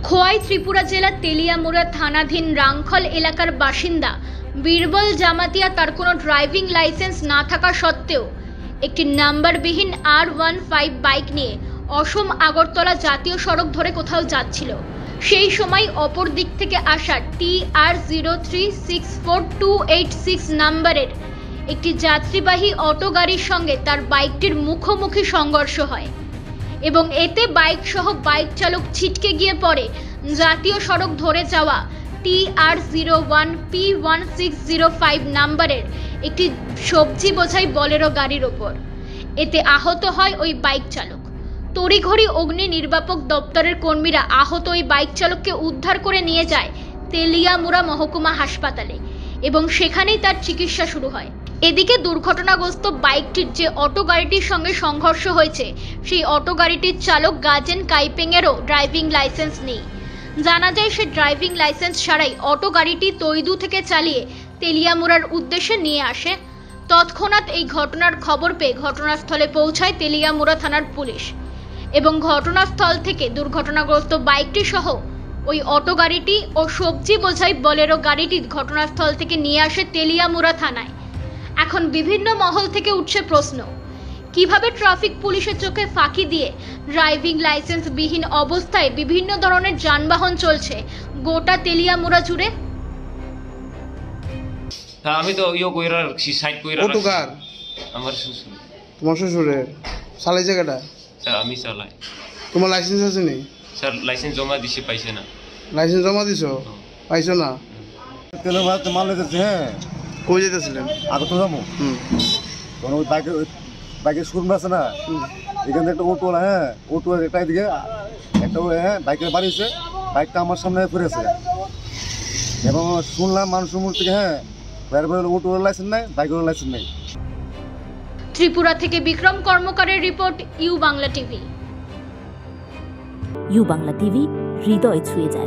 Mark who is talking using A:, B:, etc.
A: খোয়াই ত্রিপুরা জেলার তেলিয়ামুড়া থানাধীন রাংখল এলাকার বাসিন্দা বীরবল জামাতিয়া তার কোনো ড্রাইভিং লাইসেন্স না থাকা সত্ত্বেও একটি নাম্বারবিহীন R15 বাইক নিয়ে অসম আগরতলা জাতীয় সড়ক ধরে কোথাও যাচ্ছিল। সেই সময় অপর দিক থেকে আসা TR0364286 নাম্বারের একটি যাত্রীবাহী অটো গাড়ির সঙ্গে তার বাইকটির মুখোমুখি সংঘর্ষ হয় এবং এতে বাইক সহ বাইক চালক ছিটকে গিয়ে পড়ে জাতীয় সড়ক ধরে যাওয়া TR01P1605 নাম্বারের একটি সবজি বোঝাই বলেরো গাড়ির ওপর। এতে আহত হয় ওই বাইক চালক। তড়িঘড়ি অগ্নি নির্বাপক দপ্তরের কর্মীরা আহত ওই বাইক চালককে উদ্ধার করে নিয়ে যায় তেলিয়ামুড়া মহকুমা হাসপাতালে এবং সেখানেই তার চিকিৎসা শুরু হয়। এদিকে দুর্ঘটনাগ্রস্ত বাইকটির যে অটো গাড়িটির সঙ্গে সংঘর্ষ হয়েছে সেই অটো গাড়িটির চালক গাজেন কাইপেংয়েরও ড্রাইভিং লাইসেন্স নেই। জানা যায় সে ড্রাইভিং লাইসেন্স ছাড়াই অটো গাড়িটি তৈদু থেকে চালিয়ে তেলিয়ামুড়ার উদ্দেশ্যে নিয়ে আসে। তৎক্ষণাৎ এই ঘটনার খবর পেয়ে ঘটনাস্থলে পৌঁছায় তেলিয়ামুড়া থানার পুলিশ এবং ঘটনাস্থল থেকে দুর্ঘটনাগ্রস্ত বাইকটি সহ ওই অটো গাড়িটি ও সবজি বোঝাই বলেরো গাড়িটি ঘটনাস্থল থেকে নিয়ে আসে তেলিয়ামুড়া থানায়। এখন বিভিন্ন মহল থেকে উঠছে প্রশ্ন, কিভাবে ট্রাফিক পুলিশের চোখে ফাঁকি দিয়ে ড্রাইভিং লাইসেন্স বিহীন অবস্থায় বিভিন্ন ধরনের যানবাহন চলছে গোটা তেলিয়ামুড়া জুড়ে।
B: আমি তো কইরা সাইড কইরা
C: অটো কার?
B: আমার শ্বশুর।
C: তোমার শ্বশুরের? চালাই জায়গাটা?
B: স্যার আমি চালাই।
C: তোমার লাইসেন্স আছে নি?
B: স্যার লাইসেন্স জমা দিছি, পাইছে না।
C: লাইসেন্স জমা দিছো? পাইছো না?
D: তেলের ভাড়া মাল লেগেছে। হ্যাঁ,
C: কই যেতেছিলেন?
D: আগে তো যাবো। তখন ওই বাইকের শোরুম আছে না, এখান থেকে একটা অটো, হ্যাঁ অটো একটা দিকে একটা, হ্যাঁ বাইকের বাড়িছে, বাইকটা আমার সামনে ফিরেছে এবং শুনলাম মানুষের মুখ থেকে, হ্যাঁ বাইরে বাইরে অটোর লাইসেন্স নাই, বাইকের লাইসেন্স নেই।
A: ত্রিপুরা থেকে বিক্রম কর্মকারের report, U Bangla TV.
E: U Bangla TV, হৃদয় ছুঁয়ে যায়।